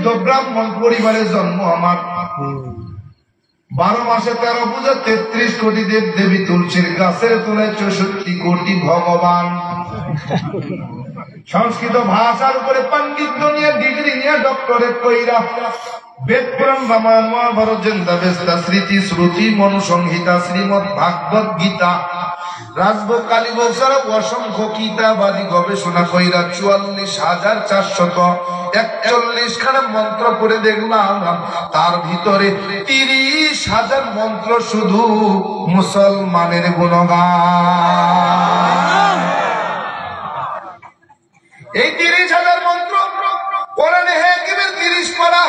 শুদ্ধ ব্রাহ্মণ পরিবারে জন্ম আমার। 12 মাসে 13 পূজা, 33 কোটি দেব দেবী, তুলসীর গাছের তলায় 64 কোটি ভগবান। সংস্কৃত ভাষার উপরে পাণ্ডিত্য নিয়ে, ডিগ্রি নিয়ে, ডক্টরেট কইরা বেদ পুরাণ রামায়ণ মহাভারত জেন্দা বেস্তা স্মৃতি শ্রুতি মনুসংহিতা শ্রীমৎ ভাগবত গীতা রাজভোগ কালীভোগ ছাড়া অসংখ্য কিতাবাদি গবেষণা কইরা 44,441 খানা মন্ত্র করে দেখলাম, তার ভিতরে 30,000 মন্ত্র শুধু মুসলমানের গুণগান। এই 30,000 মন্ত্র কোরআনে হাকিমের 30 পারা,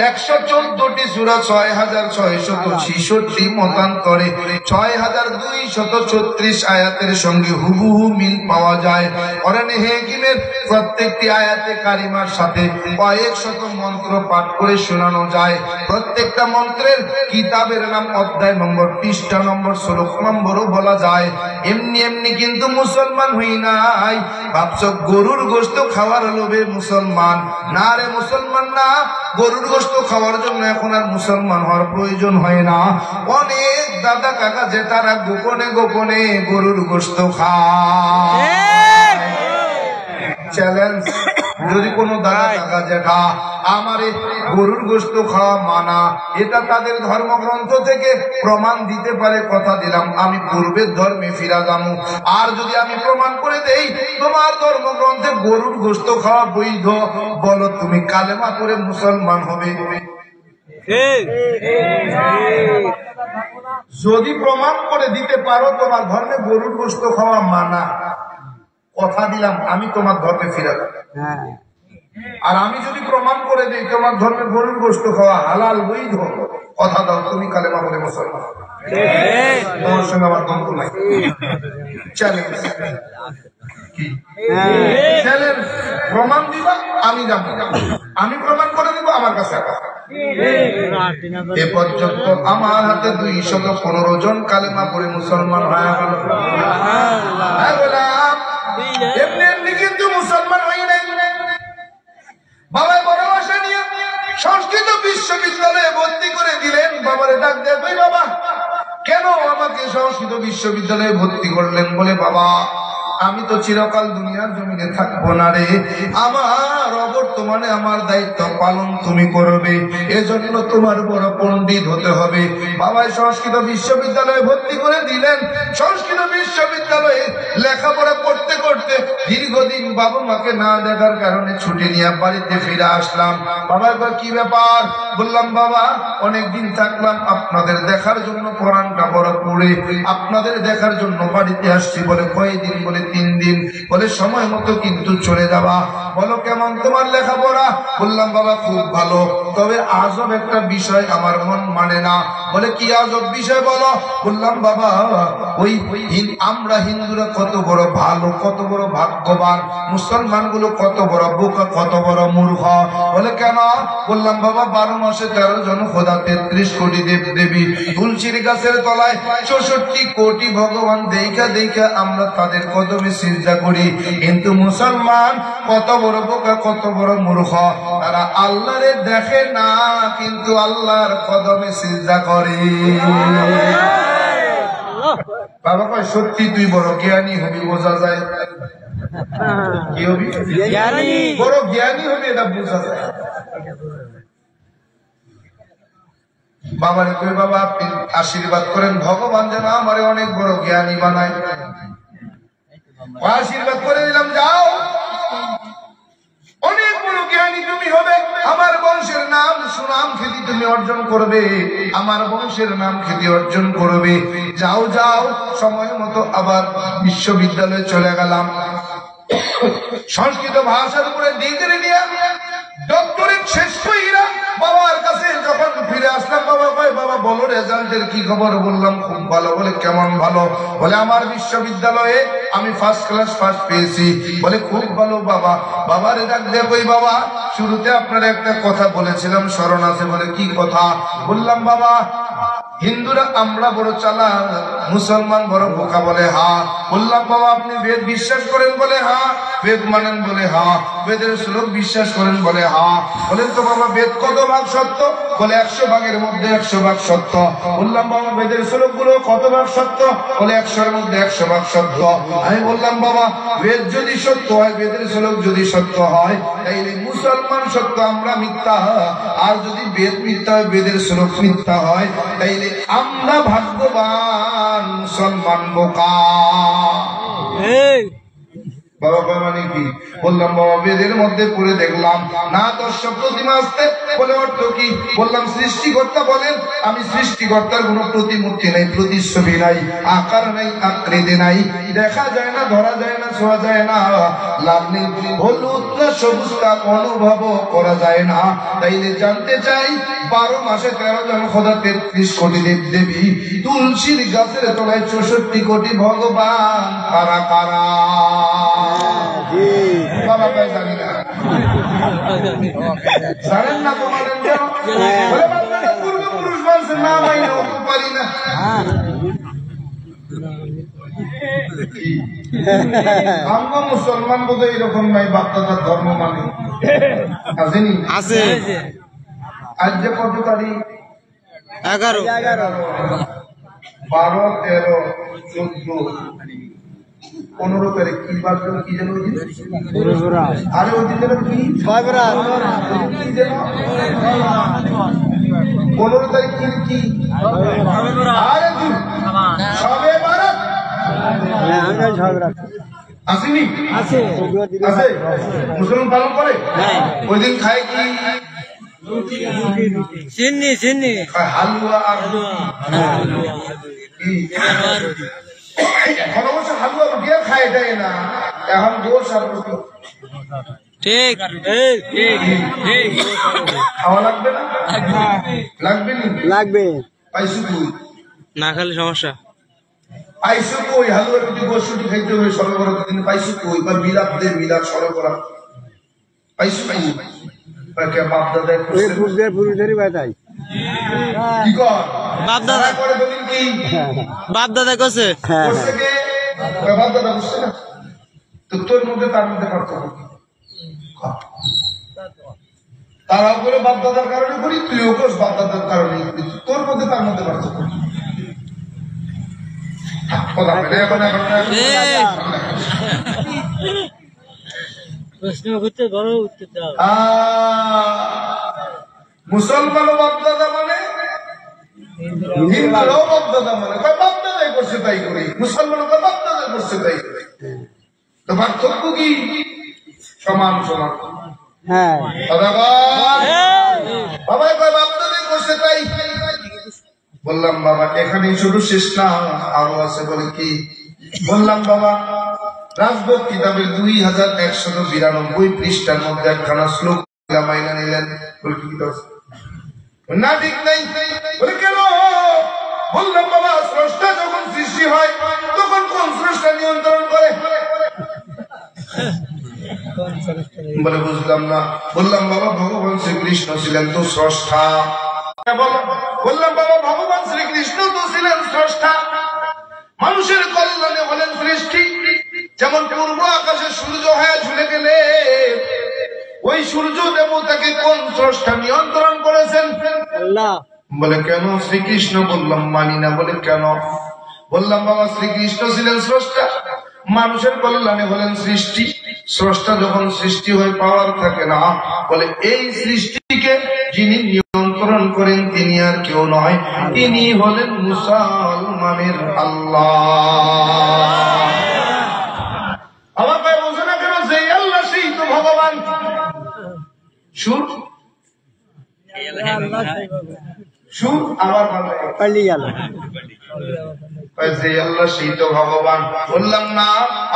114টি সূরা, 6,666 মতান্তরে 6,234 আয়াতের সঙ্গে হুবহু মিল পাওয়া যায়। কোরআনে হাকিমের প্রত্যেকটি আয়াতে কারিমার সাথে কয়েক শত মন্ত্র পাঠ করে শোনানো যায়। প্রত্যেকটা মন্ত্রের কিতাবের নাম, অধ্যায় নম্বর, পৃষ্ঠা নম্বর, শ্লোক নম্বরও বলা যায়। এমনি এমনি কিন্তু মুসলমান হই নাই। ভাবছ গরুর গোশত খাওয়ার লোভে মুসলমান? না রে মুসলমান না। গরুর গোশত খাওয়ার জন্য এখন আর মুসলমান হওয়ার প্রয়োজন হয় না। অনেক দাদা কাকা জেঠারা গোপনে গোপনে গরুর গোশত খায়। চ্যালেঞ্জ, যদি কোনো দাদা কাকা জেঠা আমারে গরুর গোশত খাওয়া মানা, এটা তাদের ধর্মগ্রন্থ থেকে প্রমাণ দিতে পারে, কথা দিলাম আমি পূর্বের ধর্মে ফিরা যাবো। আর যদি আমি প্রমাণ করে দেই তোমার ধর্মগ্রন্থে গরুর গোশত খাওয়া বৈধ, বলো তুমি কালেমা করে মুসলমান হবে? যদি প্রমাণ করে দিতে পারো তোমার ধর্মে গরুর গোশত খাওয়া মানা, কথা দিলাম আমি তোমার ধর্মে ফিরে যাব। আর আমি যদি প্রমাণ করে দিই তোমার ধর্মে গরুর গোশত খাওয়া হালাল বৈধ, কথা দাও তুমি কালেমা বলে মুসলমান হবে। তোমার সঙ্গে আমার দ্বন্দ্ব নাই। চ্যালেঞ্জ, চ্যালেঞ্জ, প্রমাণ দিবা আমি যাব, আমি প্রমাণ করে দিব আমার কাছে। এ পর্যন্ত আমার হাতে 215 জন কালেমা পড়ে মুসলমান হয়ে গেল। এমনি এমনি কিন্তু মুসলমান হই নাই। বাবা বড় আশা নিয়ে সংস্কৃত বিশ্ববিদ্যালয়ে ভর্তি করে দিলেন। বাবারে ডাক দেয়, বাবা কেন আমাকে সংস্কৃত বিশ্ববিদ্যালয়ে ভর্তি করলেন? বলে বাবা আমি তো চিরকাল দুনিয়ার জমিনে থাকবো না রে, আমার অবর্তমানে আমার দায়িত্ব পালন তুমি করবে, এজন্য তোমার বড় পণ্ডিত হতে হবে। বাবা সংস্কৃত বিশ্ববিদ্যালয়ে ভর্তি করে দিলেন। সংস্কৃত বিশ্ববিদ্যালয়ে লেখাপড়া করতে করতে দীর্ঘদিন বাবা মাকে না দেখার কারণে ছুটি নিয়ে বাড়িতে ফিরে আসলাম। বাবা এবার কি ব্যাপার? বললাম বাবা অনেকদিন থাকলাম, আপনাদের দেখার জন্য কোরআনটা বড় পড়ে আপনাদের দেখার জন্য বাড়িতে আসছি। বলে কয়দিন? বলে 3 দিন। বলে সময় মতো কিন্তু চলে যাবা। বলো কেমন তোমার লেখাপড়া? বললাম বাবা খুব ভালো, তবে আজব একটা বিষয় আমার মন মানে না। বলে কি আজব বিষয় বলো? বললাম বাবা ওই আমরা হিন্দুরা কত বড় ভালো, কত বড় ভাগ্যবান, মুসলমান গুলো কত বড় বোকা, কত বড় মূর্খ। বলে কেন? বললাম বাবা 12 মাসে 13 জন খোদা, 33 কোটি দেব দেবী, তুলসীর গাছের তলায় 64 কোটি ভগবান, দেখা দেখা আমরা তাদের কদমে সিজদা করি। কিন্তু মুসলমান কত বড় বোকা, কত বড় মূর্খ, তারা আল্লাহরে দেখে না কিন্তু আল্লাহর কদমে সিজদা করে। বাবা কয় সত্যি তুই বড় জ্ঞানী হবি, বোঝা যায়। কি হবি? বড় জ্ঞানী হবি, এটা বোঝা যায়। বাবারে কই বাবা আপনি আশীর্বাদ করেন ভগবান যেন আমারে অনেক বড় জ্ঞানী বানায়। আশীর্বাদ করে দিলাম, যাও অনেক বড় জ্ঞানী তুমি হবে, আমার বংশের নাম সুনাম খ্যাতি তুমি অর্জন করবে, আমার বংশের নাম খ্যাতি অর্জন করবে। যাও যাও। সময় মতো আবার বিশ্ববিদ্যালয়ে চলে গেলাম। সংস্কৃত ভাষার উপরে ডিগ্রি নিয়ে ডক্টরেট শেষ কইরা বাবার কাছে যখন ফিরে আসলাম, বাবা কয় বাবা বলো রেজাল্টের কি খবর? বললাম খুব ভালো। বলে কেমন ভালো? বলে আমার বিশ্ববিদ্যালয়ে আমি ফার্স্ট ক্লাস ফার্স্ট পেয়েছি। বলে খুব ভালো বাবা। বাবার ডাক দিয়ে কই বাবা শুরুতে আপনার একটা কথা বলেছিলাম স্মরণ আছে? বলে কি কথা? বললাম বাবা হিন্দুরা আমরা বড় চালাক, মুসলমান বড় বোকা বলে হা। বললাম বাবা আপনি বেদ বিশ্বাস করেন বলে হা, বেদ মানেন বলে হা, বেদের শ্লোক বিশ্বাস করেন বলে হা। বলেন তো বাবা বেদ কত ভাগ সত্য? বলে 100 ভাগের মধ্যে 100 ভাগ সত্য। বললাম বাবা বেদের শ্লোক গুলো কত ভাগ সত্য? বলে 100 এর মধ্যে 100 ভাগ সত্য। আমি বললাম বাবা বেদ যদি সত্য হয়, বেদের শ্লোক যদি সত্য হয়, তাইলে মুসলমান সত্য আমরা মিথ্যা, আর যদি বেদ মিথ্যা হয় বেদের শ্লোক মিথ্যা হয়, তাইলে আমরা ভাগ্যবান মুসলমান বোকা। বাবা মানে কি? বললাম বাবা বেদের মধ্যে পড়ে দেখলাম না 10 প্রতিমা আসতে। বলে অর্থ কি? বললাম সৃষ্টিকর্তা বলেন আমি সৃষ্টিকর্তার কোন প্রতিমূর্তি নাই, প্রতিচ্ছবি নাই, আকার নাই, আকৃতি নাই, দেখা যায় না, ধরা যায় না, ছোঁয়া যায় না, লাল নীল হলুদ না সবুজ তা অনুভব করা যায় না। তাইলে জানতে চাই 12 মাসে 13 জন খোদা, 33 কোটি দেব দেবী, তুলসীর গাছের তলায় 64 কোটি ভগবান, কারা কারা? বাবা ভাই জানি না, জানেন না তো বলেন কেন? বলে আপনারা পূর্বপুরুষ মানুষের নাম আইনা পারি না। আমরা মুসলমান বোধ এরকম নাই, বাপদাদার ধর্ম মানে আসেনি আছে। আজ যে কত তারিখ? 11, 12, 13, 14, 15 তারিখ কি বার কি যেন? আরে ওই দিন কি 15 তারিখ কি? আরে সবে বারাত আসেনি? আছে মুসলমান পালন করে। ওই দিন খায় কি? চিনি হালুয়া আর এখন অবশ্য হালুয়া রুটিয়া খায় দেয় না, এখন গোশ আর রুটি। ঠিক খাওয়া লাগবে না? লাগবে নি? লাগবে। পাইছু কই? না খালি সমস্যা। পাইছু কই? হালুয়া রুটি গোশ রুটি খাইতে হবে সবে বরাতের দিনে। পাইছু কই? বা মিলাদ দে, মিলাদ সবে বরাত পাইছু? বাপ দাদা কি কর? বাপ দাদা করে বলেন কি? বাপ দাদা করছে, বাপ দাদা বুঝছে না তো। তোর মধ্যে তার মধ্যে পার্থক্য কি? তারাও করে বাপ দাদার কারণে করি, তুইও কোস বাপ দাদার কারণে করি, তোর মধ্যে তার মধ্যে পার্থক্য কি? কথা বলে এখন মুসলমানও বাপদাদা মানে, হিন্দুরাও বাপদাদা মানে। বাপদাদাই করছে তাই করি, মুসলমানও বাপদাদা করছে তাই করি, তো পার্থক্য কি? সমান সমান। হ্যাঁ বাবাই বাপদাদাই করছে তাই। বললাম বাবা এখানেই শুধু শেষ না, আরো আছে। বলে কি? বললাম বাবা রাজবোধ কিতাবের 2192 পৃষ্ঠার মধ্যে একখানা শ্লোক মাইনা নিলেন। না ঠিক নাই। বলে কেন? বললাম বাবা স্রষ্টা যখন সৃষ্টি হয় তখন কোন স্রষ্টা নিয়ন্ত্রণ করে? বলে বুঝলাম না। বললাম বাবা ভগবান শ্রীকৃষ্ণ ছিলেন তো স্রষ্টা। বললাম বাবা ভগবান শ্রীকৃষ্ণ তো ছিলেন স্রষ্টা, মানুষের কল্যাণে হলেন সৃষ্টি। যেমন পূর্ব আকাশে সূর্য হয়ে ঝুলে গেলে ওই সূর্য দেবতাকে কোন স্রষ্টা নিয়ন্ত্রণ করেছেন? আল্লাহ। বলে কেন? শ্রীকৃষ্ণ। বললাম মানি না। বলে কেন? বললাম বাবা শ্রীকৃষ্ণ ছিলেন স্রষ্টা, মানুষের কল্যাণে হলেন সৃষ্টি। স্রষ্টা যখন সৃষ্টি হয়ে পাওয়ার থাকে না, বলে এই সৃষ্টিকে যিনি নিয়ন্ত্রণ করেন তিনি আর কেউ নয়, তিনি হলেন মুসলমানের আল্লাহ। আমার ভাই বোঝে না কেন? যে আল্লাহ সেই তো ভগবান। সুর সুর আবার পাল্লি গেল। আল্লাহ সেই তো ভগবান। বললাম না,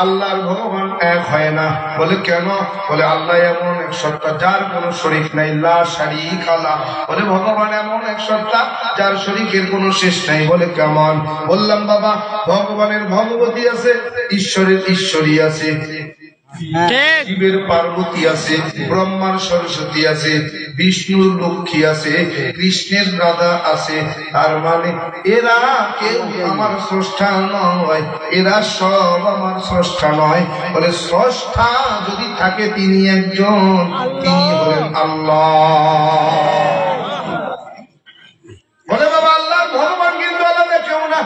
আল্লাহর ভগবান এক হয় না। বলে কেন? বলে আল্লাহ এমন এক সত্তা যার কোনো শরীক নাই, লা শারীকা লাহ। বলে ভগবান এমন এক সত্তা যার শরীকের কোনো শেষ নাই। বলে কেমন? বললাম বাবা ভগবানের ভগবতী আছে, ঈশ্বরের ঈশ্বরী আছে, শিবের পার্বতী আছে, ব্রহ্মার সরস্বতী আছে, বিষ্ণুর লক্ষ্মী আছে, কৃষ্ণের রাধা আছে। তার মানে এরা কেউ আমার স্রষ্টা নয়, এরা সব আমার স্রষ্টা নয়। বলে স্রষ্টা যদি থাকে তিনি একজন, তিনি হলেন আল্লাহ। বলে বাবা আল্লাহ ভগবান কিন্তু আলাদা কেউ না।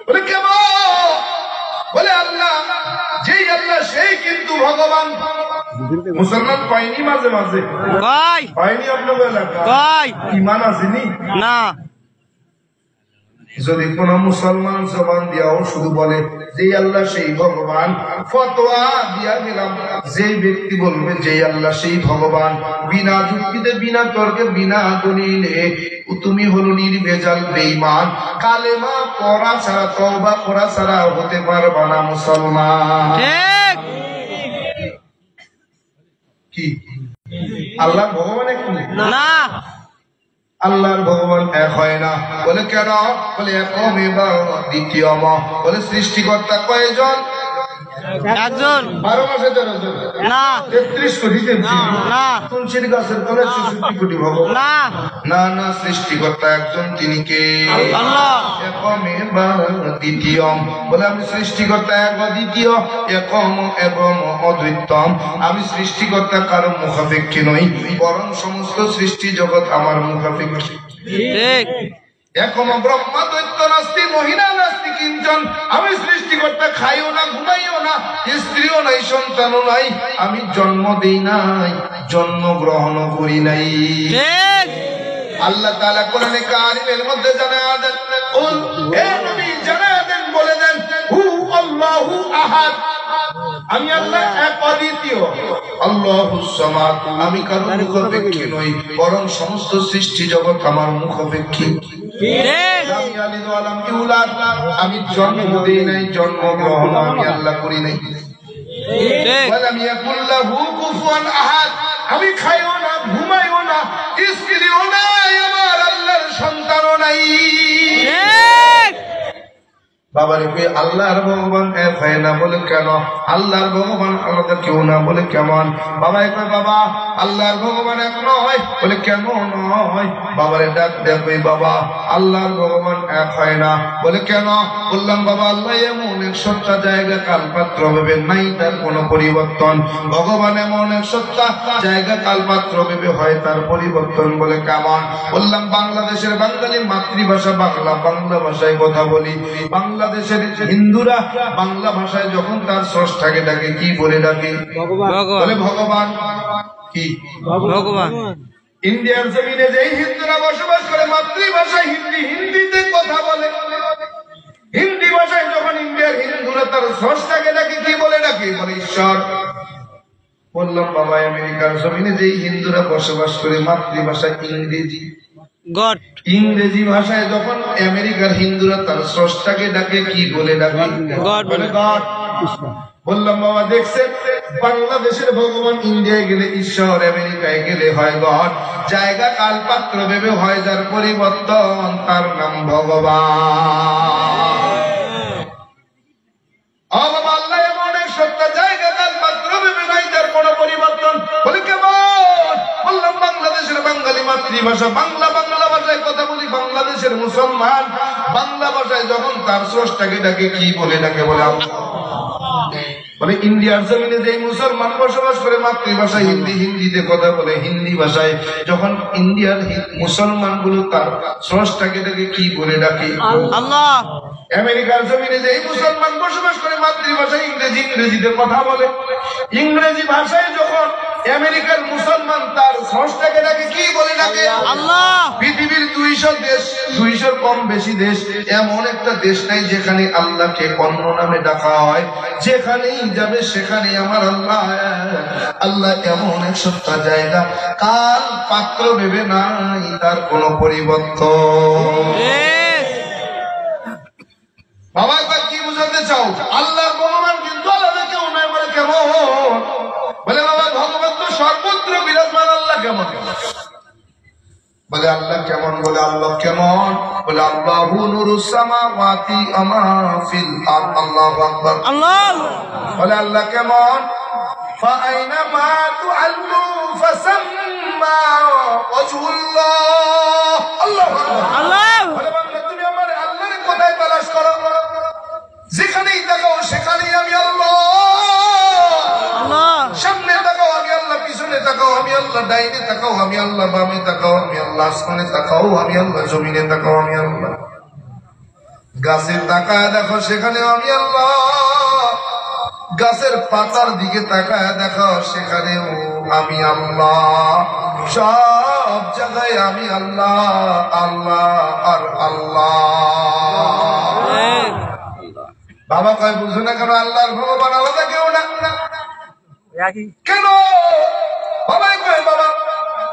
বলে কেমন? বলে আল্লাহ যেই আল্লাহ সেই কিন্তু ভগবান। মুসলমান পাইনি মাঝে মাঝে পাইনি আপনাদের এলাকায় ইমান আসেনি না। যদি কোন মুসলমান জবান দিয়াও শুধু বলে যে আল্লাহ সেই ভগবান, ফতোয়া দিয়া গেলাম যে ব্যক্তি বলবে যে আল্লাহ সেই ভগবান, বিনা যুক্তিতে বিনা তর্কে বিনা দলিলে তুমি হলো নির্ভেজাল বেঈমান। কালেমা পড়া ছাড়া তওবা করা ছাড়া হতে পারবা না মুসলমান। কি আল্লাহ ভগবান এক না? আল্লাহর ভগবান এক হয় না। বলে কেন? বলে একম এবং দ্বিতীয়। বলে সৃষ্টিকর্তা কয়জন? একজন। 12 মাসে 13 জন না, 33 কোটি না, তুলসীর গাছের তলে 66 কোটি ভগবান না। না না, সৃষ্টিকর্তা একজন, তিনি কে? আল্লাহ। একম এবং দ্বিতীয়। বলে আমি সৃষ্টিকর্তা এক দ্বিতীয়, একম এবং অদ্বিতীয়। আমি সৃষ্টিকর্তা কারো মুখাপেক্ষী নই, বরং সমস্ত সৃষ্টি জগৎ আমার মুখাপেক্ষী। ঠিক। একম ব্রহ্মা দৈত্য নাস্তি মহিলা নাস্তি কিঞ্চন। আমি সৃষ্টিকর্তা, খাইও না, ঘুমাইও না, স্ত্রীও নাই, সন্তানও নাই, আমি জন্ম দেই নাই, জন্ম গ্রহণ করি নাই। আল্লাহ তাআলা কোরআনে কারীমের মধ্যে জানায়া দেন, কুল হে নবী জানায়া দেন, বলে দেন হু আল্লাহু আহাদ, আমি আল্লাহ এক অদ্বিতীয়। আল্লাহুস সামাদ, আমি কারো মুখাপেক্ষী নই, বরং সমস্ত সৃষ্টি জগৎ আমার মুখাপেক্ষী। আমি জন্ম দিই নাই, জন্ম গ্রহণ আমি আল্লাহ করি নাই। আমি খাইও না, ঘুমাইও না, স্ত্রীও নাই, আমার আল্লাহর সন্তানও নাই। বাবার আল্লাহর ভগবান এক হয় না। বলে কেন? আল্লাহর ভগবান আলাদা কেউ না। বলে কেমন? বাবা কয় বাবা আল্লাহর ভগবান এক নয়। বলে কেমন নয়? বাবারে ডাক দেখবে, বাবা আল্লাহর ভগবান এক হয় না। বলে কেন? বললাম বাবা আল্লাহ এমন এক সত্তা, জায়গা কাল পাত্র ভেবে নাই তার কোনো পরিবর্তন। ভগবান এমন এক সত্তা, জায়গা কাল পাত্র ভেবে হয় তার পরিবর্তন। বলে কেমন? বললাম বাংলাদেশের বাঙালি মাতৃভাষা বাংলা, বাংলা ভাষায় কথা বলি। বাংলাদেশের হিন্দুরা বাংলা ভাষায় যখন তার স্রষ্টাকে ডাকে কি বলে ডাকে? বলে ভগবান। কি ভগবান? ইন্ডিয়ার জমিনে যেই হিন্দুরা বসবাস করে মাতৃভাষা হিন্দি, হিন্দিতে কথা বলে। হিন্দি ভাষায় যখন ইন্ডিয়ার হিন্দুরা তার স্রষ্টাকে ডাকে কি বলে ডাকে? বলে ঈশ্বর। বললাম বাবা আমেরিকার জমিনে যেই হিন্দুরা বসবাস করে মাতৃভাষা ইংরেজি, গড, ইংরেজি ভাষায় যখন আমেরিকার হিন্দুরা তার স্রষ্টাকে ডাকে কি বলে ডাকে? গড। বলে গড। বললাম বাবা দেখছেন বাংলাদেশের ভগবান ইন্ডিয়ায় গেলে ঈশ্বর, আমেরিকায় গেলে হয় গড। জায়গা কাল পাত্র ভেবে হয় যার পরিবর্তন, তার নাম ভগবান। বাবা আল্লাহ এমন এক সত্তা, জায়গা কাল পাত্র ভেবে নাই তার কোন পরিবর্তন। বলে কেমন? বললাম বাংলাদেশের বাঙালি মাতৃভাষা বাংলা, বাংলা ভাষায় কথা বলি। বাংলাদেশের মুসলমান বাংলা ভাষায় যখন তার স্রষ্টাকে ডাকে কি বলে ডাকে? বলে আল্লাহ। বলে ইন্ডিয়ার জমিনে যে মুসলমান বসবাস করে মাতৃভাষা হিন্দি, হিন্দিতে কথা বলে। হিন্দি ভাষায় যখন ইন্ডিয়ার মুসলমান গুলো তার স্রষ্টাকে ডাকে কি বলে ডাকে? আল্লাহ। আমেরিকার জমিনে যে মুসলমান বসবাস করে মাতৃভাষা ইংরেজি, ইংরেজিতে কথা বলে। ইংরেজি ভাষায় যখন আমেরিকার মুসলমান তার স্রষ্টাকে ডাকে কি বলে ডাকে? আল্লাহ। পৃথিবীর 200 দেশ, 200 কম বেশি দেশ, এমন একটা দেশ নাই যেখানে আল্লাহকে অন্য নামে ডাকা হয়। যেখানেই যাবে সেখানে আমার আল্লাহ। আল্লাহ এমন এক সত্তা, জায়গা কাল পাত্র ভেবে নাই তার কোন পরিবর্তন। বাবা কি বুঝাতে চাও? আল্লাহর ভগবান কিন্তু আলাদা কেউ নয়। বলে কেমন? বলে বাবা ভগবান তো সর্বত্র বিরাজমান। আল্লাহ কেমন? বলে আল্লাহ কেমন? বলে আল্লাহ কেমন? বলে আল্লাহু নূরুস সামাওয়াতি ওয়া মা ফিল আরদ। আল্লাহু আকবার। আল্লাহ বলে আল্লাহ কেমন? ফাআইনামা তুআল্লু ফাসাম্মা ওয়াজহুল্লাহ। আল্লাহু আকবার। আল্লাহ বলে বান্দা তুমি আমার আল্লাহর কোথায় তালাশ করো, যেখানেই তাকাও সেখানেই আমি আল্লাহ। আল্লাহ সামনে তাকাও আমি আল্লাহ, পিছনে তাকাও আমি আল্লাহ, ডাইনে তাকাও আমি আল্লাহ, বামে তাকাও আমি আল্লাহ, আসমানে তাকাও আমি আল্লাহ, জমিনে তাকাও আমি আল্লাহ। গাছের তাকায় দেখো সেখানেও আমি আল্লাহ, গাছের পাতার দিকে তাকায় দেখো সেখানেও আমি আল্লাহ। সব জায়গায় আমি আল্লাহ, আল্লাহ আর আল্লাহ। বাবা কয় বুঝো না কেন আল্লাহর ভগবান আলাদা কেউ না? কেন বাবাই কয় বাবা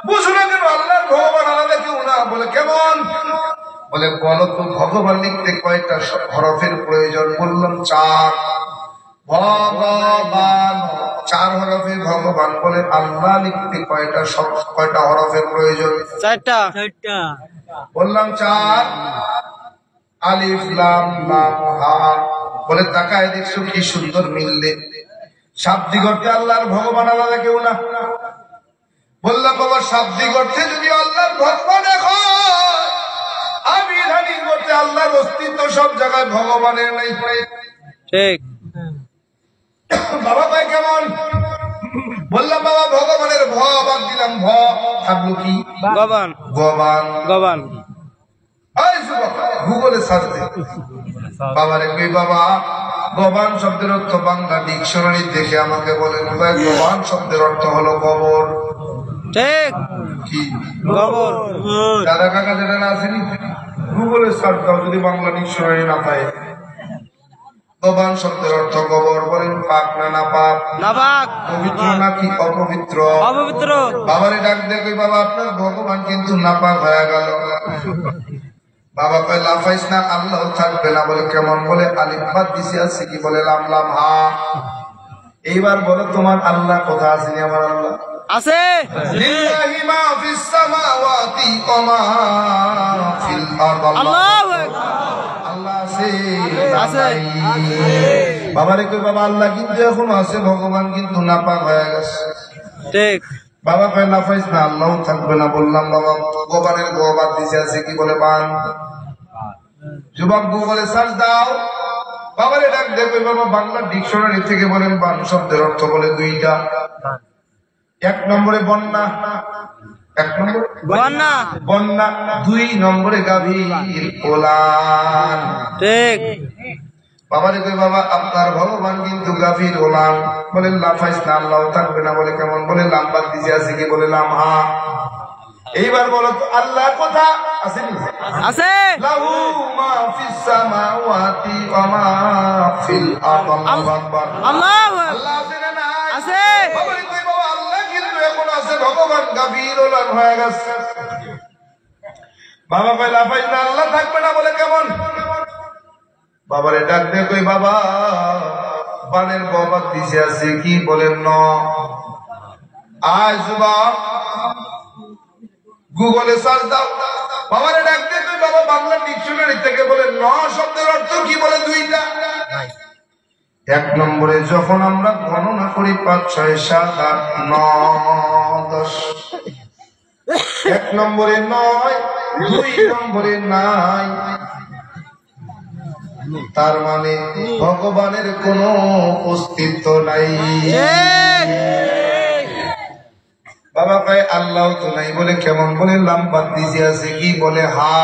বুঝো না কেন আল্লাহর ভগবান আলাদা কেউ না? বলে কেমন? বলে বলো তো ভগবান লিখতে কয়টা হরফের প্রয়োজন? বললাম 4। ভগবান 4 হরফে ভগবান। বলে আল্লাহ লিখতে কয়টা হরফের প্রয়োজন? 4টা। বললাম 4। আলিফ লাম লাম হা। বলে তাকায় দেখছো কি সুন্দর মিললে। শাব্দিক অর্থে আল্লাহর ভগবান আলাদা কেউ না। বললাম বাবা শাব্দিক অর্থে যদি আল্লাহর ভগবান দেখো, আবিধানিক অর্থে আল্লাহর অস্তিত্ব সব জায়গায় ভগবানের নাই। ঠিক। বাবা ভাই কেমন? বললাম বাবা ভগবানের ভ বাদ দিলাম, ভ থাকলো কি? গবান। গবান। গবান। গুগলে সার্চ দে বাবারে কই বাবা গবান শব্দের অর্থ বাংলা ডিকশনারি দেখে আমাকে বলেন গবান শব্দের অর্থ হলো কবর। ঠিক। কি কবর? দাদা কাকা যেটা না আসেনি গুগলে সার্চ দাও যদি বাংলা ডিকশনারি না পায়। গবান শব্দের অর্থ কবর। বলেন পাক না না পাক? না পাক। পবিত্র নাকি অপবিত্র? অপবিত্র। বাবারে ডাক দে কই বাবা আপনার ভগবান কিন্তু নাপাক হয়ে গেল। বাবা কয় লাফাইস না, আল্লাহ থাকবে না। বলে কেমন? বলে আলিফ বাদ দিছি আছে কি? বলে লাম লাম হা। এইবার বলো তোমার আল্লাহ কোথা আছে? আমার আল্লাহ আছে। লিল্লাহি মা ফিস সামাওয়াতি ওয়া মা ফিল আরদ। আল্লাহু আল্লাহ আছে। আছে। বাবারে কই বাবা আল্লাহ কিন্তু এখনো আছে, ভগবান কিন্তু নাপাক হয়ে গেছে। ঠিক। বাবা কয় লাফাইস না, আল্লাহ থাকবে না। বললাম বাবা গোবানের গোবাদ দিছে আছে কি? বলে বান। যুবক গুগলে সার্চ দাও। বাবারে ডাক দেখবে বাবা বাংলা ডিকশনারি থেকে বলেন বান শব্দের অর্থ বলে 2টা। 1 নম্বরে বন্যা, 1 নম্বরে বন্যা। বন্যা, 2 নম্বরে গাভীর ওলান। ঠিক। বাবারে কই বাবা আপনার ভগবান কিন্তু গাভীর ওলান। বলে লাফাইস না, আল্লাহ থাকবে না। বলে কেমন? বলে লাম্বার দিছে আছে কি? বলে লাম হা। এইবার বলো তো আল্লাহ কোথা আছে? আছে। লাহু মা ফিস সামাওয়াতি ওয়া মা ফিল আরদ। আল্লাহু আকবার। আল্লাহ আল্লাহ আছে না নাই? আছে। বাবারে কই বাবা আল্লাহ কিন্তু এখন আছে, ভগবান গাভীর ওলান হয়ে গেছে। বাবা কই লাফাইস না, আল্লাহ থাকবে না। বলে কেমন? বাবারে ডাক দে কই বাবা বানের বাবা দিছে আছে কি? বলেন ন। আজ যুবক গুগলে সার্চ দাও। বাবারে ডাক দে কই বাবা বাংলা ডিকশনারি থেকে বলে ন শব্দের অর্থ কি? বলে 2টা। 1 নম্বরে যখন আমরা গণনা করি 5 6 7 8 9 10, 1 নম্বরে 9, 2 নম্বরে নাই। তার মানে ভগবানের কোনো অস্তিত্ব নাই। বাবা কয় আল্লাহ তো নাই। বলে কেমন? বলে লাম্বাদ দিছি আছে কি? বলে হা।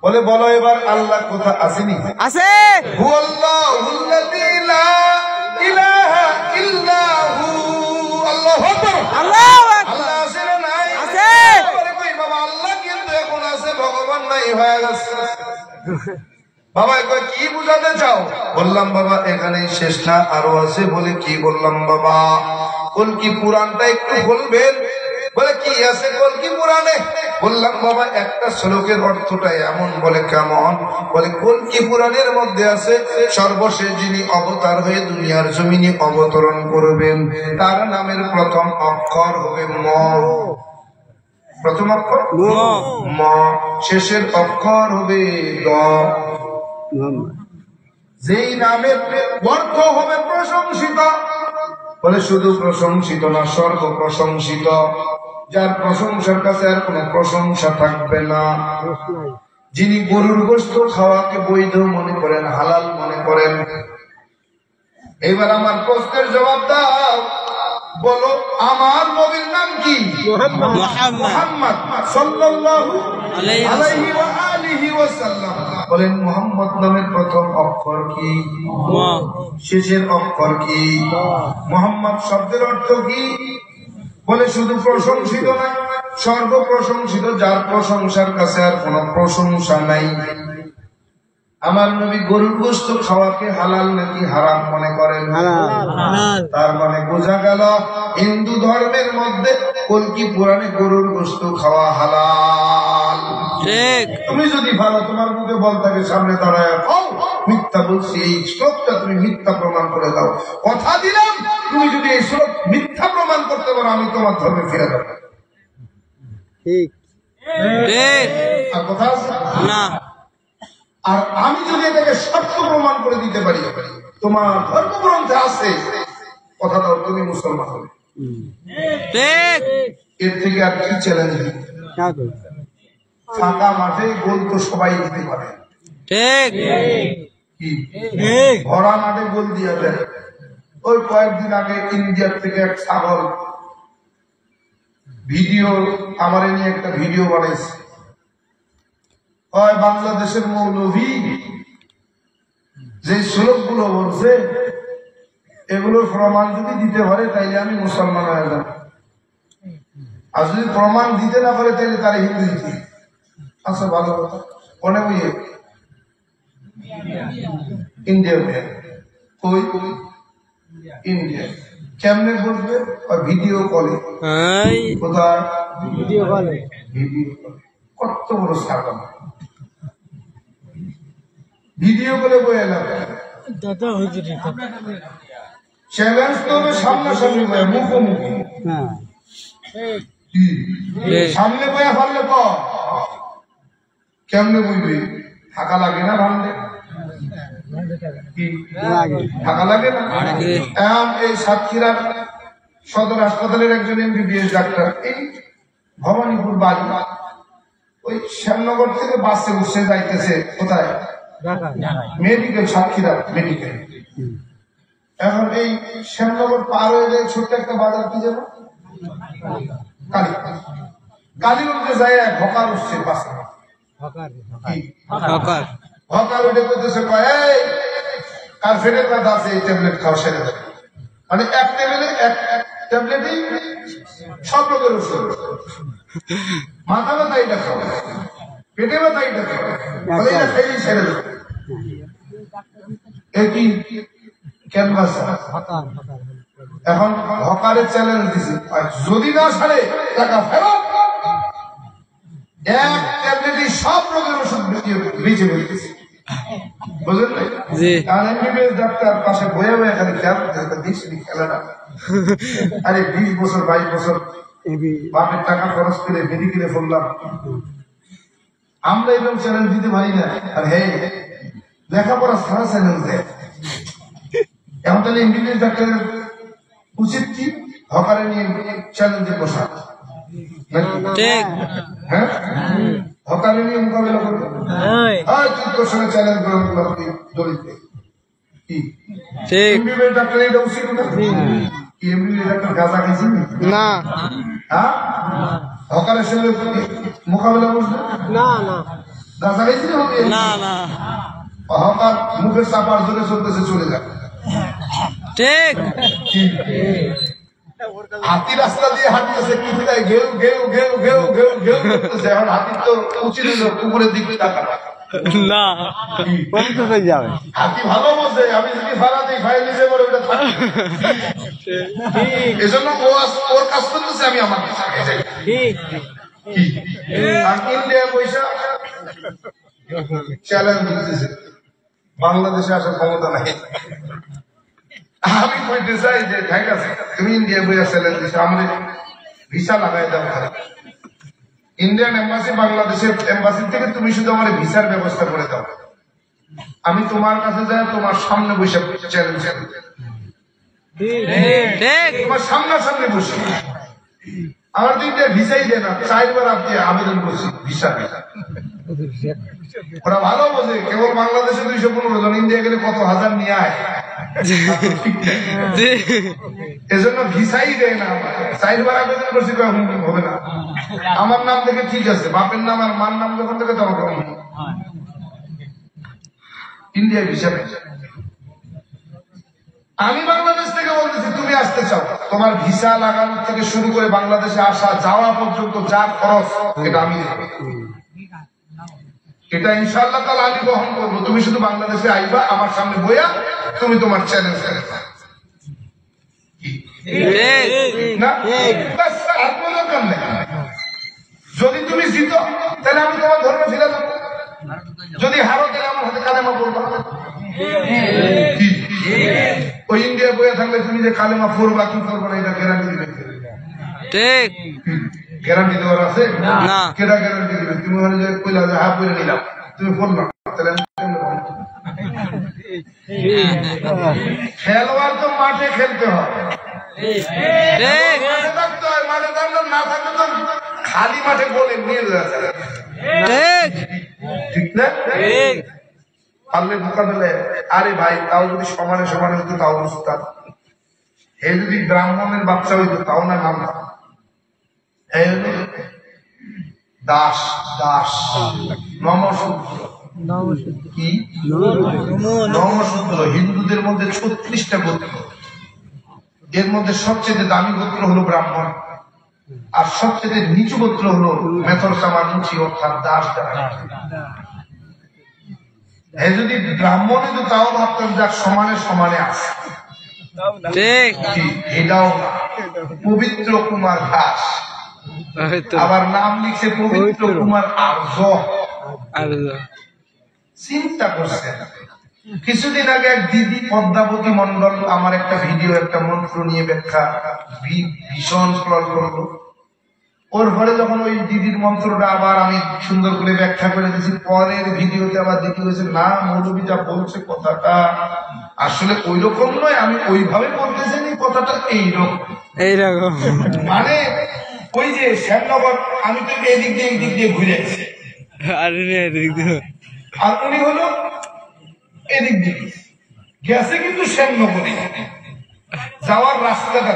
বলে বলো এবার আল্লাহ কোথা আসেনি? আছে। হুয়াল্লাহুল্লাযী লা ইলাহা ইল্লা হু। আল্লাহু আকবার। আল্লাহু আকবার। আল্লাহ আছে না নাই? আছে। বলে কই বাবা আল্লাহ কিন্তু এখন আছে, ভগবান নাই হয়ে গেছে। বাবা কই কি বুঝাতে চাও? বললাম বাবা এখানেই শেষ না, আরো আছে। বলে কি? বললাম বাবা কলকি পুরাণটা একটু বলবেন। বলে কি আছে কলকি পুরাণে? বললাম বাবা একটা শ্লোকের অর্থটা এমন। বলে কেমন? বলে কলকি পুরাণের মধ্যে আছে সর্বশেষ যিনি অবতার হয়ে দুনিয়ার জমিনে অবতরণ করবেন তার নামের প্রথম অক্ষর হবে ম। প্রথম অক্ষর ম ম, শেষের অক্ষর হবে দ। যেই নামের অর্থ হবে প্রশংসিত, বলে শুধু প্রশংসিত না, স্বর্গ প্রশংসিত, যার প্রশংসার কাছে আর কোন প্রশংসা থাকবে না। যিনি গরুর গোশত খাওয়াকে বৈধ মনে করেন, হালাল মনে করেন, এবার আমার প্রশ্নের জবাব দাও, বলো আমার নবীর নাম কি? মুহাম্মদ সাল্লাল্লাহু আলাইহি ওয়া আলিহি ওয়াসাল্লাম। বলেন মুহাম্মদ নামের প্রথম অক্ষর কি? ম শেষের অক্ষর কি? মুহাম্মদ শব্দের অর্থ কি? বলে শুধু প্রশংসিত না, সর্ব প্রশংসিত, যার প্রশংসার কাছে আর কোন প্রশংসা নাই। আমার নবী গরুর গোশত খাওয়াকে হালাল নাকি হারাম মনে করেন? তার মানে বোঝা গেল হিন্দু ধর্মের মধ্যে কলকি পুরাণে গরুর গোশত খাওয়া হালাল। ঠিক। তুমি যদি ভালো তোমার মুখে বল থাকে সামনে দাঁড়ায় খাও, মিথ্যা বলছি, এই শ্লোকটা তুমি মিথ্যা প্রমাণ করে দাও। কথা দিলাম তুমি যদি এই শ্লোক মিথ্যা প্রমাণ করতে পারো, আমি তোমার ধর্মে ফিরে যাবো। ঠিক। আর কথা আছে না। আর আমি যদি এটাকে সত্য প্রমাণ করে দিতে পারি, তোমার ধর্মগ্রন্থে আছে, কথা দাও তুমি মুসলমান হবে। ঠিক। এর থেকে আর কি চ্যালেঞ্জ দিবে? ফাঁকা মাঠে গোল তো সবাই দিতে পারে, ঠিক। কি ভরা মাঠে গোল দিয়ে দেয়। ওই কয়েকদিন আগে ইন্ডিয়ার থেকে এক ছাগল ভিডিও আমার নিয়ে একটা ভিডিও বানাইছে, বাংলাদেশের মৌলভী যে শ্লোকগুলো বলছে এগুলোর প্রমাণ যদি দিতে পারে তাইলে আমি মুসলমান হয়ে যাব, আর যদি প্রমাণ দিতে না পারে তাইলে তার হিন্দু দিতে। আচ্ছা ভালো কথা, কোনে বইয়ে ইন্ডিয়া বইয়ে কই ইন্ডিয়া কেমনে বলবে? ভিডিও কলে। কোথায়? ভিডিও কলে। ভিডিও কলে কত বড় সাগর, ভিডিও করে বয়ে এলাম। চ্যালেঞ্জ তো হবে সামনাসামনি বয়ে, মুখোমুখি। সামনে বয়ে পারলে তো কেমনে বুঝবি? থাকা লাগে না ভাঙলে? থাকা লাগে না? এই সাতক্ষীরার সদর হাসপাতালের একজন এমবিবিএস ডাক্তার, এই ভবানীপুর বাড়ি, ওই শ্যামনগর থেকে বাসে উঠে যাইতেছে কোথায়? Medical, Satkhira medical. এখন এই শ্যামনগর পার হয়ে যায় ছোট্ট একটা বাজার, কি যেন কালী, কালীর মধ্যে যায় হকার উঠছে বাসে, হকার উঠে করতেছে, কার ফেরের ব্যথা আছে, এই ট্যাবলেট খাওয়া সেরে দেবে। মানে এক টেবিলে এক ট্যাবলেটই সব রোগের ওষুধ। মাথা ব্যথা এটা খাওয়া, পেটে ব্যথা এটা খাওয়া, এটা খেলেই সেরে দেবে। একই ক্যানভাস। এখন হকারের চ্যালেঞ্জ দিছে, যদি না ছাড়ে টাকা ফেরত। এক ট্যাবলেটই সব রোগের ওষুধ বেঁচে ফেলতেছে, বুঝলেন না? এমবিবিএস ডাক্তার পাশে বয়ে বয়ে খালি খেয়াল দিচ্ছি খেলাটা। আরে 20 বছর 22 বছর বাপের টাকা খরচ করে মেডিকেলে ফেললাম, আমরা এরকম চ্যালেঞ্জ দিতে পারি না। আর হে লেখাপড়া সারা চ্যালেঞ্জ দেয়। এখন তাহলে এমবিবিএস ডাক্তারের উচিত কি? হকারে নিয়ে চ্যালেঞ্জে বসা, হ্যাঁ, হকারে নিয়ে মোকাবিলা করবে। তুই তোর সঙ্গে চ্যালেঞ্জ দলিত কি এমবিবিএস ডাক্তার, এটা উচিত না? এমবিবিএস ডাক্তার গাঁজা খাইছি না? হ্যাঁ, হকারের সঙ্গে মোকাবিলা করবে না? গাঁজা খাইছি না? হকার মুখের চাপার জোরে চলতেছে, চলে যাবে। ঠিক। হাতি রাস্তা দিয়ে হাঁটতেছে, কোথায় ঘেউ ঘেউ ঘেউ ঘেউ ঘেউ ঘেউ করতেছে। এখন হাতির তো উচিত উপরের দিকে টাকা না, হাতি ভালো বোঝে। আমি যদি ভাড়া দিই ফাইল নিচে পরে ওটা থাকি, এজন্য ওর কাজ করতেছে, আমি আমার ইন্ডিয়া পয়সা চ্যালেঞ্জ দিতেছে, বাংলাদেশে আসার ক্ষমতা নাই। আমি কইতে চাই যে ঠিক আছে, তুমি ইন্ডিয়া বইয়া চ্যালেঞ্জ দিচ্ছ, আমাদের ভিসা লাগাই দাও। ইন্ডিয়ান এম্বাসি, বাংলাদেশের এম্বাসি থেকে তুমি শুধু আমার ভিসার ব্যবস্থা করে দাও, আমি তোমার কাছে যাই, তোমার সামনে বসে চ্যালেঞ্জ, তোমার সামনাসামনি বসে। আমার তো ইন্ডিয়া ভিসাই দেয় না, 4 বার আপনি আবেদন করছি ভিসা। ওরা ভালো বোঝে, কেবল বাংলাদেশে 215 জন, ইন্ডিয়া গেলে কত হাজার নিয়ে আয়, এজন্য ভিসাই দেয় না। 4 বার আবেদন করছি, হবে না। আমার নাম দেখে ঠিক আছে, বাপের নাম আর মার নাম যখন দেখে তখন ইন্ডিয়া ভিসা নেই। আমি বাংলাদেশ থেকে বলতেছি, তুমি আসতে চাও, তোমার ভিসা লাগানো থেকে শুরু করে বাংলাদেশে আসা যাওয়া পর্যন্ত যা খরচ, এটা আমি দেব, এটা ইনশাআল্লাহ তাআলা আমি বহন করবো। তুমি শুধু বাংলাদেশে আইবা, আমার সামনে বইয়া তুমি তোমার চ্যালেঞ্জ করে দাও। যদি তুমি জিতো তাহলে আমি তোমার ধর্মে ফিরে যাবো, যদি হারো তাহলে আমার হাতে কালেমা পড়বা। ওই ইন্ডিয়া বইয়া থাকলে তুমি যে কালেমা পড়বা কি করবো না, এটা গ্যারান্টি দিবে? ঠিক, গ্যারান্টি দেওয়ার আছে না? কেটা গ্যারান্টি দিবে? তুমি ওখানে যে কইলা যে হ্যাঁ পড়ে নিলাম, তুমি পড়লাম, তাহলে খেলোয়াড় তো মাঠে খেলতে হয়, মাঠে থাকতে হয়, মাঠে থাকলে না থাকলে তো খালি মাঠে বলে নিয়ে যাচ্ছে, ঠিক না? পারলে বোকা দিলে, আরে ভাই তাও যদি সমানে সমানে হইতো তাও বুঝতাম, এই যদি ব্রাহ্মণের বাচ্চা হইতো তাও না নাম দাস, দাস নমসূত্র, কি নমসূত্র। হিন্দুদের মধ্যে 36টা গোত্র, এর মধ্যে সবচেয়ে দামি গোত্র হলো ব্রাহ্মণ, আর সবচেয়ে নিচু গোত্র হলো মেথর সামান মুচি, অর্থাৎ দাস। যদি ব্রাহ্মণ হইতো তাও ভাবতাম যাক সমানে সমানে আছে, এটাও না। পবিত্র কুমার দাস, আবার নাম লিখছে পবিত্র কুমার আর্য। চিন্তা করছে, কিছুদিন আগে এক দিদি পদ্মাবতী মন্ডল আমার একটা ভিডিও, একটা মন্ত্র নিয়ে ব্যাখ্যা ভীষণ ট্রল করলো। ওর পরে যখন ওই দিদির মন্ত্রটা আবার আমি সুন্দর করে ব্যাখ্যা করে দিয়েছি, পরের ভিডিওতে আবার দিদি হয়েছে না, মৌলবীটা বলছে কথাটা আসলে ওই রকম নয়, আমি ওইভাবে বলতে চাইনি, কথাটা এইরকম। মানে ওই যে শ্যামনগর, আমি তো এদিক দিয়ে ঘুরে আসছি, আর উনি হলো এদিক দিয়ে গেছে, কিন্তু শ্যামনগরে যাওয়ার রাস্তাটা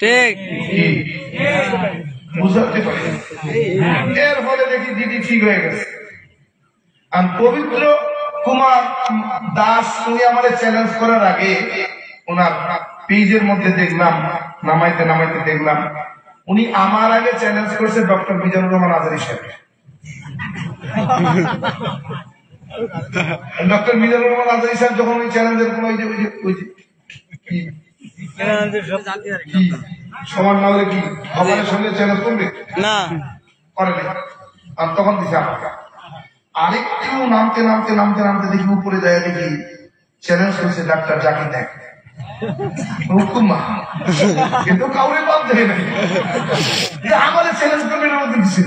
ঠিক বুঝাতে পারি। এর ফলে দেখি দিদি ঠিক হয়ে গেছে। আর পবিত্র কুমার দাস, উনি আমার চ্যালেঞ্জ করার আগে ওনার পেজের মধ্যে দেখলাম, নামাইতে নামাইতে দেখলাম উনি আমার আগে চ্যালেঞ্জ করছে ডক্টর মিজানুর রহমান আজারী সাহেব। ডক্টর মিজানুর রহমান আজারী সাহেব যখন ওই চ্যালেঞ্জের কোন সমান না হলে কি ভগবানের সঙ্গে চ্যালেঞ্জ করবে না, করে না। আর তখন দিছে আমাকে আরেকটু নামতে নামতে নামতে নামতে দেখি উপরে যায়, দেখি চ্যালেঞ্জ করছে ডাক্তার জাকির নায়েক, হুকুমা, কিন্তু কাউরে বাদ দেয় নাই, আমার চ্যালেঞ্জ করবে না নতুন ছিল,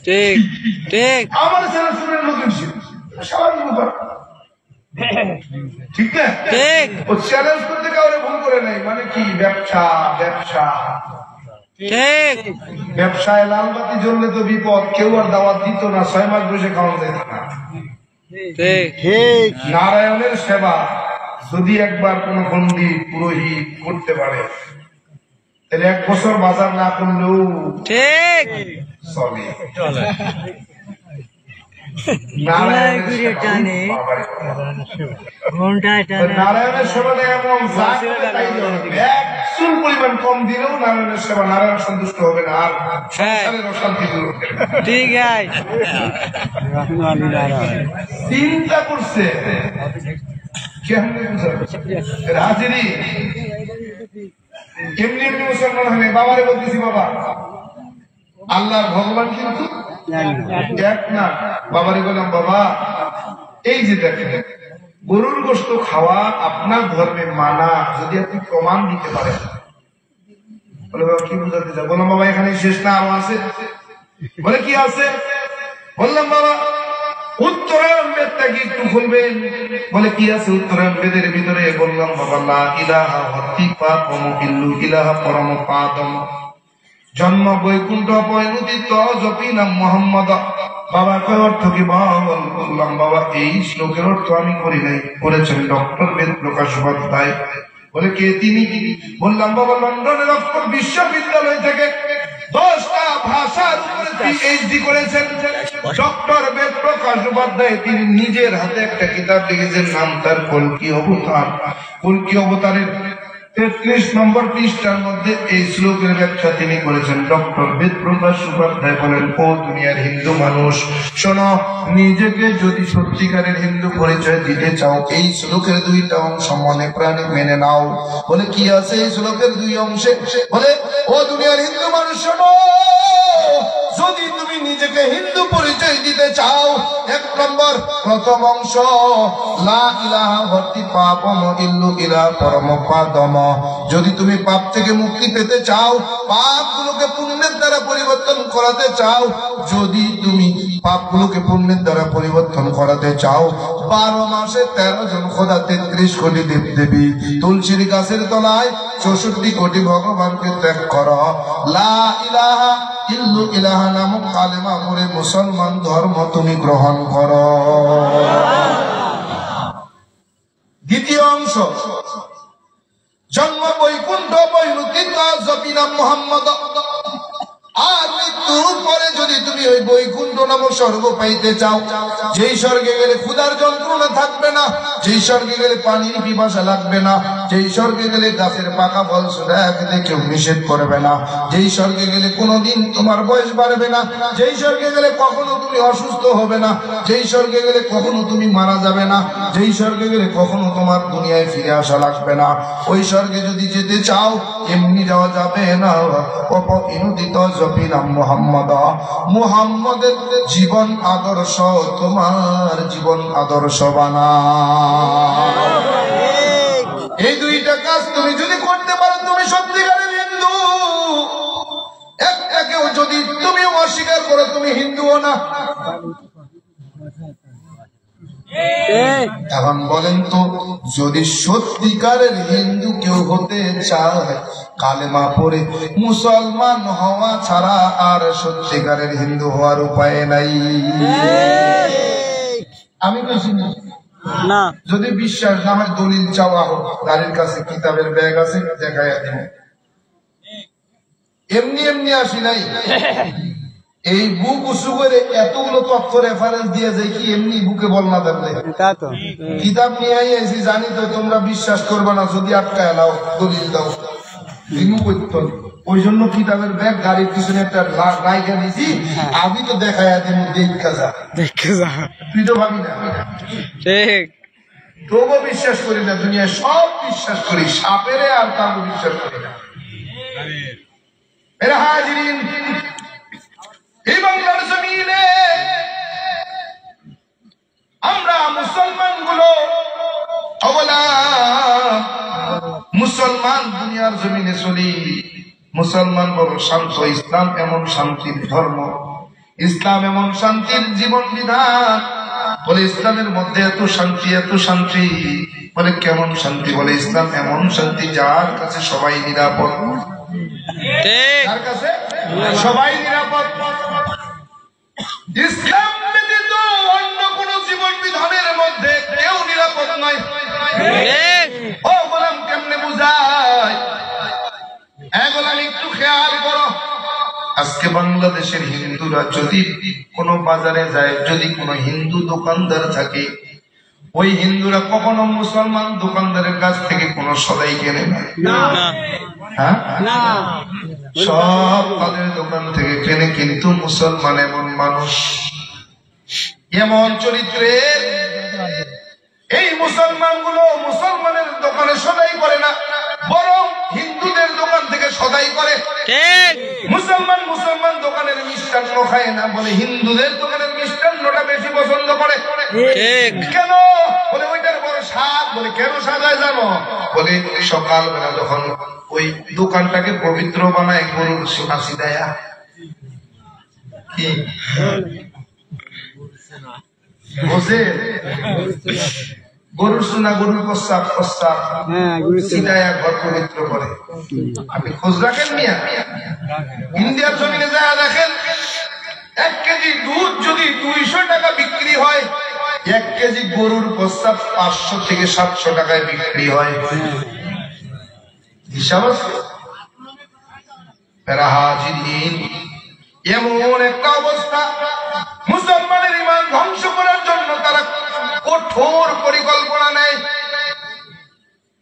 ঠিক ঠিক, আমার চ্যালেঞ্জ করবে না নতুন ছিল, স্বাভাবিক ব্যাপার, ঠিক না? ঠিক, ও চ্যালেঞ্জ করতে কাউরে ভুল করে নাই, মানে কি ব্যবসা, ব্যবসা ঠিক, ব্যবসায় লালবাতি জ্বললে তো বিপদ, কেউ আর দাওয়াত দিত না, 6 মাস বসে খাওয়া যেত না, ঠিক। নারায়ণের সেবা যদি একবার কোন গন্ডি পুরোহিত করতে পারে, তাহলে 1 বছর বাজার না করলেও ঠিক চলে। নারায়ণের সেবাটা এমন একচুল পরিমাণ কম দিলেও নারায়ণের সেবা, নারায়ণ সন্তুষ্ট হবে না, আর সংসারের অশান্তি দূর হবে। ঠিক চিন্তা করছে হাজিরি এমনি এমনি মুসলমান হলে বাবারে বলতেছি, বাবা আল্লাহর ভগবান কিন্তু এক না। বাবারে বললাম, বাবা এই যে দেখেন গরুর গোশত খাওয়া আপনার ধর্মে মানা, যদি আপনি প্রমাণ দিতে পারেন বলে বাবা কি বুঝাতে চাও? বললাম বাবা এখানে শেষ না, আরো আছে। বলে কি আছে? বললাম বাবা উত্তরায়ণ বেদটা কি একটু খুলবেন? বলে কি আছে উত্তরায়ণ বেদের ভিতরে? বললাম বাবা লা ইলাহা হত্যি পাপম ইল্লু ইলাহা পরম পাদম জন্ম বৈকুণ্ঠ পরিণতি ত জপি নাম মোহাম্মদ। বাবা কয় অর্থ কি বাবা? বললাম বাবা এই শ্লোকের অর্থ আমি করি নাই, করেছেন ডক্টর বেদ প্রকাশ উপাধ্যায়। বলে কে তিনি? বললাম বাবা লন্ডনের অক্সফোর্ড বিশ্ববিদ্যালয় থেকে 10টা ভাষার উপরে পিএইচডি করেছেন ডক্টর বেদ প্রকাশ উপাধ্যায়। তিনি নিজের হাতে একটা কিতাব লিখেছেন, নাম তার কল্কি অবতার। কল্কি অবতারের 33 নম্বর পৃষ্ঠার মধ্যে এই শ্লোকের ব্যাখ্যা তিনি করেছেন। ডক্টর বেদ প্রকাশ উপাধ্যায় বলেন, ও দুনিয়ার হিন্দু মানুষ শোনো, নিজেকে যদি সত্যিকারের হিন্দু পরিচয় দিতে চাও এই শ্লোকের 2টা অংশ মনে প্রাণে মেনে নাও। বলে কি আছে এই শ্লোকের 2 অংশে? বলে ও দুনিয়ার হিন্দু মানুষ শোনো, যদি তুমি নিজেকে হিন্দু পরিচয় দিতে চাও 1 নম্বর প্রথম অংশ লা ইলাহা হত্যি পাপম ইল্লু ইলাহা পরম পাদম। যদি তুমি পাপ থেকে মুক্তি পেতে চাও, পাপগুলোকে পুণ্যের দ্বারা পরিবর্তন করাতে চাও, যদি তুমি পাপগুলোকে পুণ্যের দ্বারা পরিবর্তন করাতে চাও, 12 মাসে 13 জন খোদা, 33 কোটি দেব দেবী, তুলসীর গাছের তলায় 64 কোটি ভগবানকে ত্যাগ করো, লা ইলাহা ইল্লু ইলাহা নামক কালেমা পড়ে মুসলমান ধর্ম তুমি গ্রহণ করো। দ্বিতীয় অংশ জন্ম বৈকুণ্ঠ পরিণতি ত জপি নাম মোহাম্মদ। আর মৃত্যুর পরে যদি তুমি ওই বৈকুণ্ঠ নামক স্বর্গ পাইতে চাও, যেই স্বর্গে গেলে ক্ষুধার যন্ত্রণা থাকবে না, যেই স্বর্গে গেলে পানির পিপাসা লাগবে না, যেই স্বর্গে গেলে গাছের পাকা ফল সোজা খেতে কেউ নিষেধ করবে না, যেই স্বর্গে গেলে কোনোদিন তোমার বয়স বাড়বে না, যেই স্বর্গে গেলে কখনো তুমি অসুস্থ হবে না, যেই স্বর্গে গেলে কখনো তুমি মারা যাবে না, যেই স্বর্গে গেলে কখনো তোমার দুনিয়ায় ফিরে আসা লাগবে না, ওই স্বর্গে যদি যেতে চাও এমনি যাওয়া যাবে না। অপইনুদিত জপি নাম মোহাম্মদ। মুহাম্মদের জীবন আদর্শ তোমার জীবন আদর্শ বানাও। এই 2টা কাজ তুমি যদি করতে পারো তুমি সত্যিকারের হিন্দু। একটাকেও যদি তুমি অস্বীকার করো তুমি হিন্দুও না। এখন বলেন তো, যদি সত্যিকারের হিন্দু কেউ হতে চায় কালেমা পড়ে মুসলমান হওয়া ছাড়া আর সত্যিকারের হিন্দু হওয়ার উপায় নাই। আমি বলছি না, যদি বিশ্বাস না হয় দলিল চাওয়া হোক, গাড়ির কাছে কিতাবের ব্যাগ আছে দেখায় দিব। এমনি এমনি আসি নাই, এই বুক উঁচু করে এতগুলো তথ্য রেফারেন্স দিয়ে যায় কি এমনি বুকে বল না থাকলে কিতাব নিয়ে আইছি। জানি তো তোমরা বিশ্বাস করবে না, যদি আটকায় নাও দলিল দাও ওই জন্য কিতাবের ব্যাগ গাড়ির পিছনে একটা রাইখা দিছি। আমি তো দেখায় দেখা যা, তুই তো ভাবি না ঠিক, তবুও বিশ্বাস করি না। দুনিয়ায় সব বিশ্বাস করি, সাপেরে আর কাউকে বিশ্বাস করি না। এরা হাজিরিন, এই বাংলার জমিনে আমরা মুসলমান গুলো অবলা মুসলমান দুনিয়ার জমিনে চলি। মুসলমান বড় শান্ত, ইসলাম এমন শান্তির ধর্ম, ইসলাম এমন শান্তির জীবন বিধান। বলে ইসলামের মধ্যে এত শান্তি, এত শান্তি। বলে কেমন শান্তি? বলে ইসলাম এমন শান্তি যার কাছে সবাই নিরাপদ, যার কাছে সবাই নিরাপদ। ইসলাম ব্যতীত অন্য কোন জীবন বিধানের মধ্যে কেউ নিরাপদ নয়। ও গোলাম কেমনে বুঝায়? গোলাম একটু খেয়াল করো, আজকে বাংলাদেশের হিন্দুরা যদি কোন বাজারে যায়, যদি কোন হিন্দু দোকানদার থাকে, ওই হিন্দুরা কখনো মুসলমান দোকানদারের কাছ থেকে কোন সদাই কেনে না। হ্যাঁ, সব তাদের দোকান থেকে কেনে। কিন্তু মুসলমান এমন মানুষ, এমন চরিত্রের, এই মুসলমান গুলো মুসলমানের দোকানে সদাই করে না, বরং হিন্দুদের দোকান থেকে সদাই করে। মুসলমান দোকানের মিষ্টান্ন খায় না, বলে হিন্দুদের দোকানের মিষ্টান্নটা বেশি পছন্দ করে। কেন? বলে ওইটার বড় স্বাদ, বলে কেন সাজায় জানো? বলে সকালবেলা যখন ওই দোকানটাকে পবিত্র বানায় গরুর হাসি দেয়া কি বসে গরুর সোনা গরুর প্রস্তাব সিদায়া ঘর পবিত্র করে। আপনি খোঁজ রাখেন মিয়া, ইন্ডিয়ার জমিনে যা দেখেন 1 কেজি দুধ যদি 200 টাকা বিক্রি হয়, 1 কেজি গরুর প্রস্তাব 500 থেকে 700 টাকায় বিক্রি হয়। হিসাব আছে? হাজিরিন, এমন একটা অবস্থা, মুসলমানের ঈমান ধ্বংস করার জন্য তারা কঠোর পরিকল্পনা নেয়।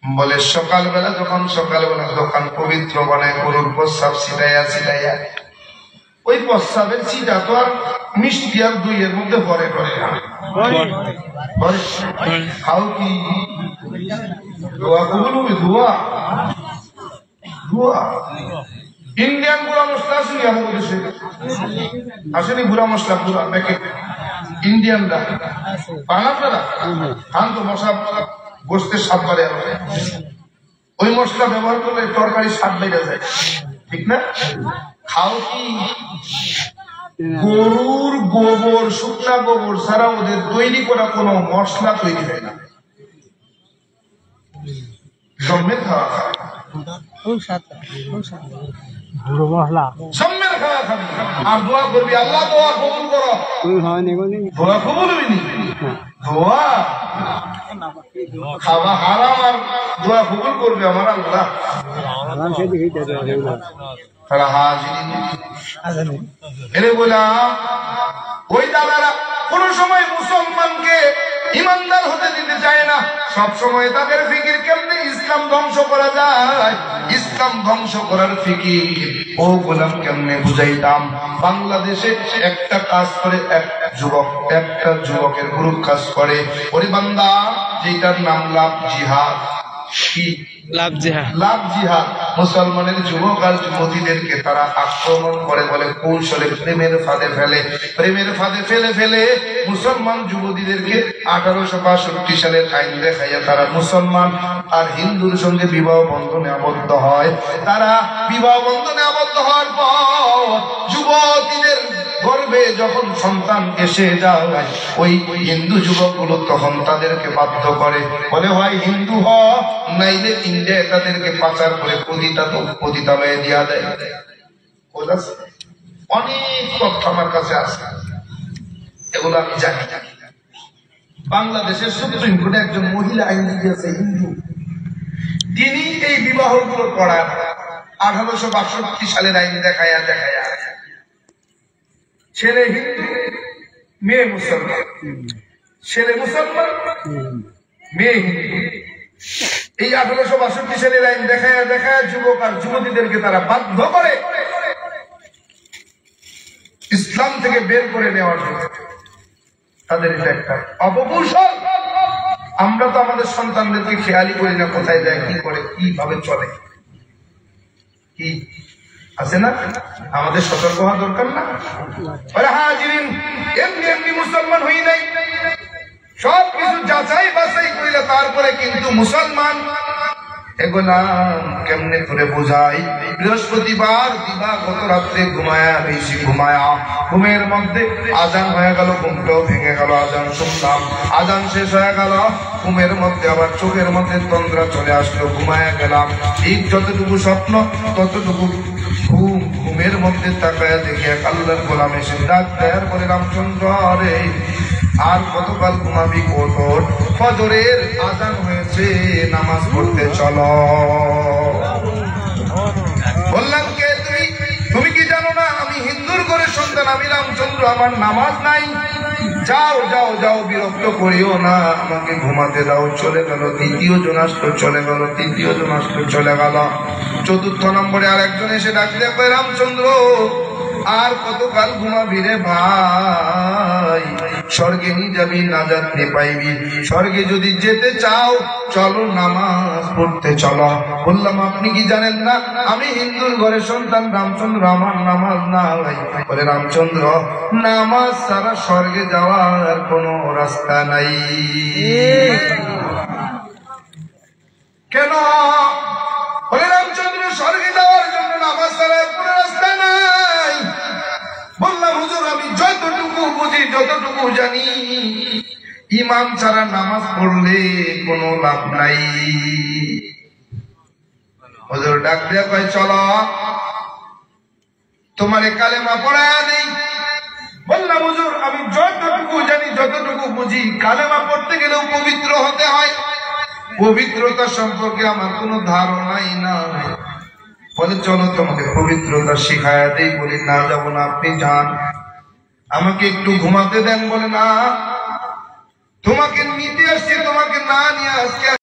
বলে সকালবেলা যখন সকালবেলা দোকান পবিত্র বানায় গরুর প্রস্তাব ছিটাইয়া ওই প্রস্তাবের চিটা তো আর মিষ্টি আর দুইয়ের মধ্যে ভরে করে না। খাও কি দোয়া কবুল হবে? দোয়া দোয়া ইন্ডিয়ান গুঁড়া মশলা আসেনি আমাদের দেশে, আসেনি গুঁড়া মশলা পুরা প্যাকেট ইন্ডিয়ানরা পান আপনারা খান তো, মশলা গোস্তের স্বাদ বাড়ে। ওই মশলা ব্যবহার করলে তরকারি স্বাদ বেড়ে যায়, ঠিক না? খাও কি গরুর গোবর, শুকনা গোবর ছাড়া ওদের তৈরি করা কোনো মশলা তৈরি হয় না। জন্মের খাওয়া খায়, জন্মের খাওয়া খাবি আর দোয়া করবি, আল্লাহ দোয়া কবুল করো। দোয়া কবুল হইনি, দোয়া খাওয়া হারাম আর দোয়া কবুল করবে আমার আল্লাহ। তারা হাজিরিন এরে বললাম, ওই দাদারা কোন সময় মুসলমানকে ইমানদার হতে দিতে চায় না। সব সময় তাদের ফিকির কেমনে ইসলাম ধ্বংস করা যায়, ইসলাম ধ্বংস করার ফিকির। ও গোলাম কেমনে বুঝাইতাম? বাংলাদেশে একটা কাজ করে একটা যুবকের গ্রুপ কাজ করে, ওরে বান্দা, যেটার নাম লাভ জিহাদ। কি লাভ জিহাদ? মুসলমানের যুবক আর যুবতীদেরকে তারা আক্রমণ করে, বলে কৌশলে প্রেমের ফাঁদে ফেলে মুসলমান যুবতীদেরকে 1862 সালের আইন দেখাইয়া তারা মুসলমান আর হিন্দুর সঙ্গে বিবাহ বন্ধনে আবদ্ধ হয়। তারা বিবাহ বন্ধনে আবদ্ধ হওয়ার পর যুবতীদের গর্ভে যখন সন্তান এসে যায়, ওই হিন্দু যুবকগুলো তখন তাদেরকে বাধ্য করে, বলে হয় হিন্দু হ, নাইলে ইন্ডিয়ায় তাদেরকে পাচার করে পতিতালয়ে দিয়া দেয়। অনেক তথ্য আমার কাছে আছে, এগুলো আমি জানি। বাংলাদেশের সুপ্রিম কোর্টে একজন মহিলা আইনজীবী আছে হিন্দু, তিনি এই বিবাহগুলো করার 1862 সালের আইন দেখায়া ছেলে হিন্দু মেয়ে মুসলমান, ছেলে মুসলমান মেয়ে হিন্দু, এই 1862 সালের আইন দেখায় যুবক আর যুবতীদেরকে তারা বাধ্য করে ইসলাম থেকে বের করে নেওয়ার জন্য। তাদের এটা একটা অপভূষণ। আমরা তো আমাদের সন্তানদেরকে খেয়ালই করি না, কোথায় যায়, কি করে, কিভাবে চলে, কি আছে না? আমাদের সতর্ক হওয়া দরকার না? হাজিরিন, এমনি মুসলমান হই নাই, সব কিছু যাচাই বাছাই করিলে তারপরে কিন্তু মুসলমান। এগুলা কেমনে করে বোঝাই? বৃহস্পতিবার দিবাগত রাত্রে ঘুমের মধ্যে আজান হয়ে গেল, ঘুমটাও ভেঙে গেল, আজান শুনলাম, আজান শেষ হয়ে গেল, ঘুমের মধ্যে আবার চোখের মধ্যে তন্দ্রা চলে আসলো, ঘুমায়া গেলাম। ঠিক যতটুকু স্বপ্ন ততটুকু ঘুমের মধ্যে তাকায়া দেখি এক আল্লাহর গোলাম এসে ডাক দেয়ার বলে, রামচন্দ্র রে, আর কতকাল ঘুমাবি? ওঠ, ফজরের আজান হয়েছে, নামাজ পড়তে চলো। বললাম, কে তুমি কি জানো না আমি হিন্দুর ঘরে সন্তান, আমি রামচন্দ্র, আমার নামাজ নাই। যাও যাও যাও, বিরক্ত করিও না, আমাকে ঘুমাতে দাও। চলে গেল, দ্বিতীয় জন আসলো, চলে গেল, তৃতীয় জন আসলো, চলে গেল। চতুর্থ নম্বরে আর একজন এসে ডাকলে, রামচন্দ্র আর কতকাল ঘুমাবি রে ভাই? স্বর্গে নিয়ে যাবি, নাজাত নিয়ে পাইবি। স্বর্গে যদি যেতে চাও চলো, নামাজ পড়তে চলো। বললাম, আপনি কি জানেন না আমি হিন্দুর ঘরে সন্তান, রামচন্দ্র, আমার নামাজ নাই। বলে, রামচন্দ্র, নামাজ ছাড়া স্বর্গে যাওয়ার কোনো রাস্তা নাই। কেন? বলে রামচন্দ্র স্বর্গে যাওয়ার জন্য নামাজ ছাড়া কোনো রাস্তা নাই। বললাম হুজুর আমি যতটুকু বুঝি যতটুকু জানি ইমাম ছাড়া নামাজ পড়লে কোনো লাভ নাই। হুজুর ডাক দিয়া কয় চলো তোমারে কালেমা পড়ায়া দেই। বললাম হুজুর আমি যতটুকু জানি যতটুকু বুঝি কালেমা পড়তে গেলেও পবিত্র হতে হয়, পবিত্রতা সম্পর্কে আমার কোনো ধারণাই না। বলে চলো তোমাকে পবিত্রতা শিখায়া দেই। বলি না যাব না, আপনি যান, আমাকে একটু ঘুমাতে দেন। বলে না তোমাকে নিতে আসছি, তোমাকে না নিয়ে আজকে